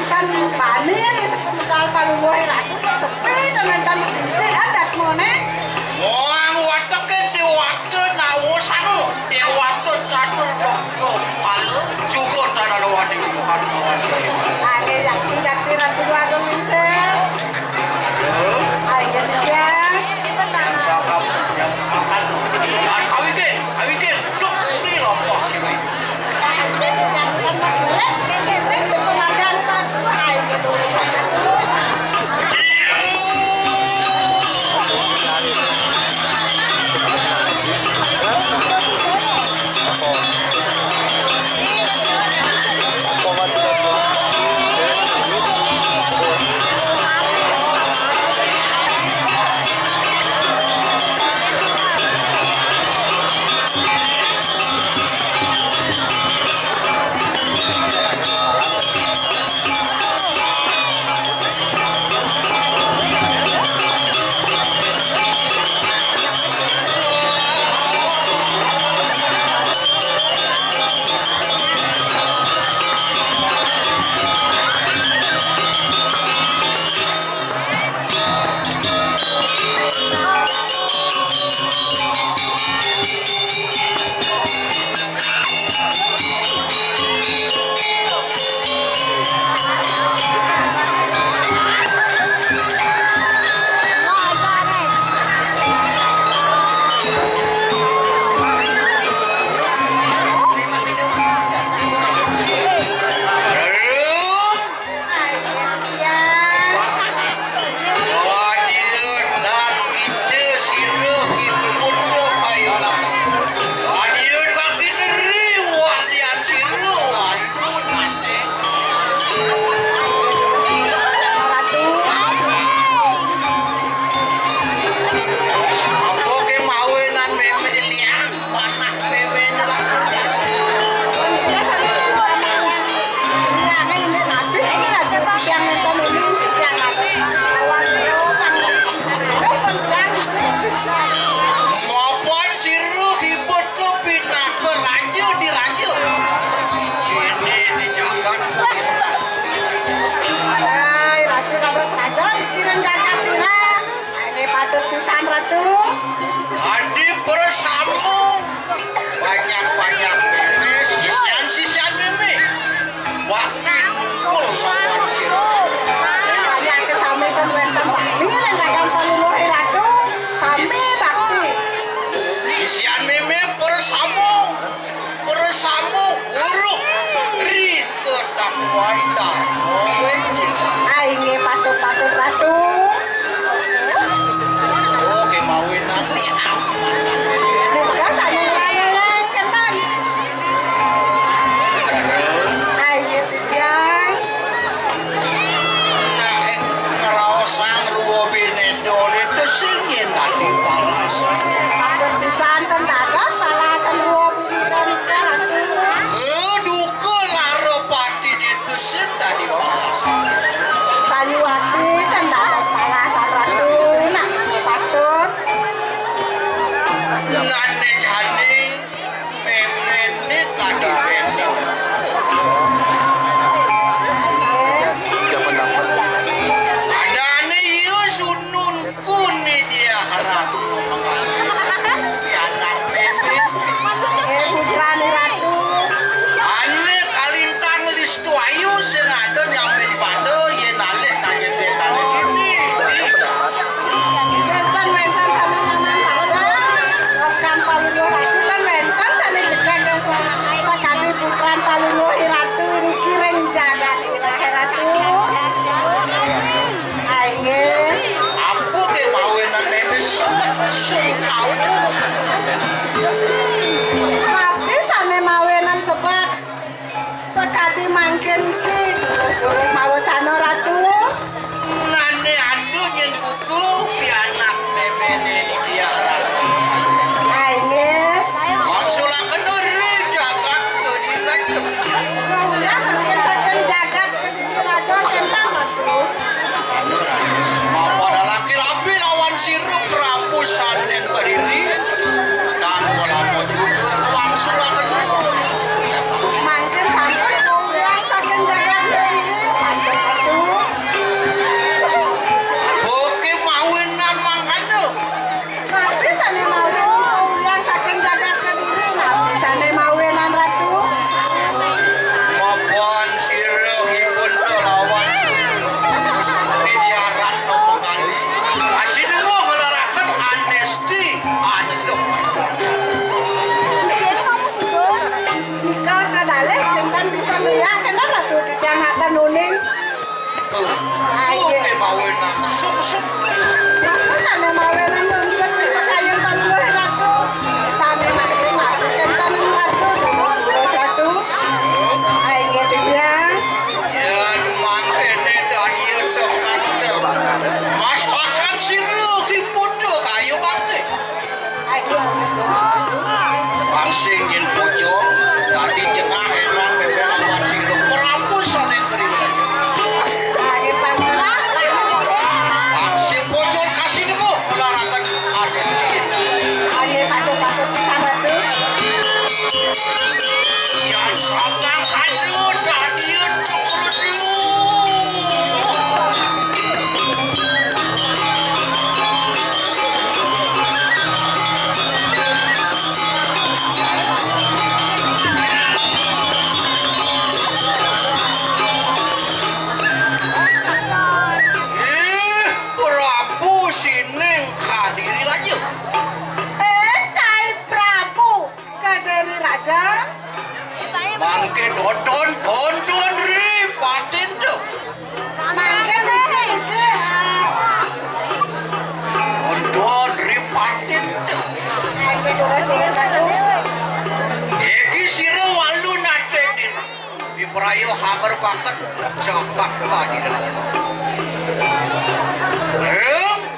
Kan panen sepedal paling wae lah sepi tenan Wandar. Aing patu. Oke mawin nanti. Bukan sana lain kentan. Aing tiang. Nah, ngerawasan ruwo bine dole desingin tadi palas. Pasar pisan kan dados palasan ruo bidan kan. Dukul laro pati di desin tadi palas. Sayu hati kan dados palasan ratu. Nak patut. Nane jani memene kadi bende. Ada ane iyo sunun kuni dia haratu mengali. Anak bebe. Putrani ratu. Ane kalintang listu ayu senado nyampe pada ye nale kaje te tane gini. Kan mentan sama nama pada. Okan paluno ratu kan mentan sama jedeng sakali putran paluno ratu ini kiring jagat irahe ratu. Aing Apa ke mawenan nene sing au. tapi sane mawenan sebab sekadi mangken iki terus mawacana ratu. Nane adu nyen buku pianak memene ni dia haratu. Aing Langsung kenuri jagat tu di raja. gaunya masih saken jagat kediri raja tentang ratu. Apa laki rapi lawan sirup rapusan yang berdiri dan melamun juga langsung kenuri. Mangken sampai gaunya saken jagat kediri panjang ratu. Oke mawinan mangkano. Tapi sane mawen gaunya saken jagat kediri nabi sane mawenan ratu. Maupun siruhipun tu lawan sirup. Di dia ratno mengali. Asyik dulu ngelarakan anesti. Aduh. Nikah kadaleh tentang bisa melihat kena ratu di jangan nuning. Tuh. Oke mawinan. Sup. Ratu sana mawenan sumsep sepakayang paluh ratu. Sana mati mati tentang ratu dulu ratu. Aing dia. Yan mangkene dari dekat del. Masakan siruhipun tu kayu bakti. Aing geus Pangsing yen pojok tadi jengah heran bebelang wan sirup perapusan yang kering. lagi pangkat. Pangsing pojok kasih demo olahraga anes kita. Aing patu pisan ratu. Yan sabang aduh tadi tukurudu. Prabu sineng kadiri raja. Cai Prabu kaderi raja. Mangke don ri patin tu. Mangke iki. Don ri patin tu. Aing dulu ratu. Eki sira walu nate di. Di perayo habar paket coklat kadir.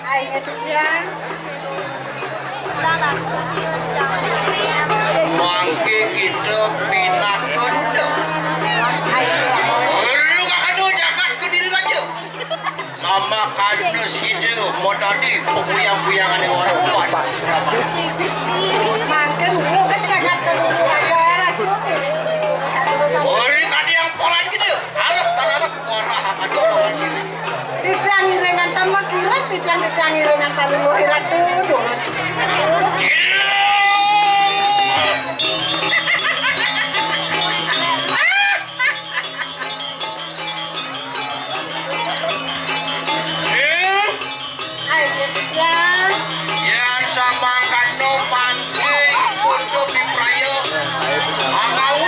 Aing dia. Mangke kita pinakan tu. Aing Lu kakak jagat ke diri raja. Nama kadna sida mau tadi pembuyang-buyangan yang orang puan. mangke dulu kan jagat kediri raja ratu. Ori tadi yang poran gitu. Harap porah aja lawan sini. Tidak ngiringan tambah kira, tidak ngiringan paluh ratu. Aing dia. Yang sama kano pangke untuk di prayo. Akau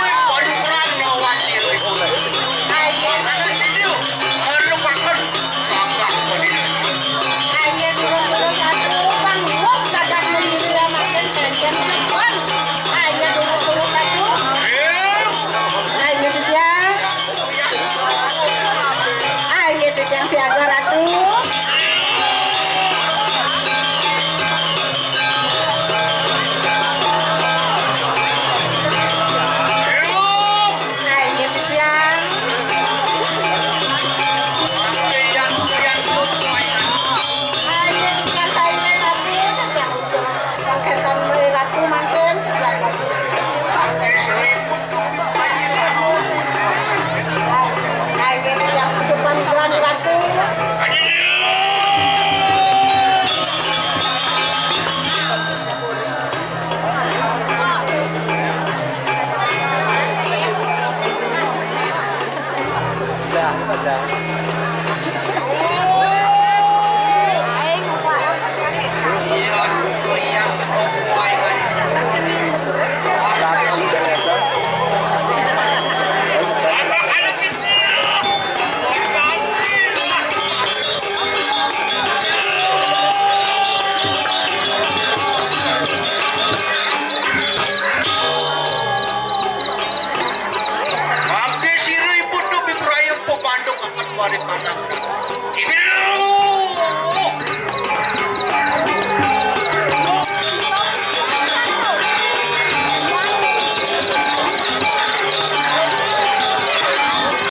Dah, dah.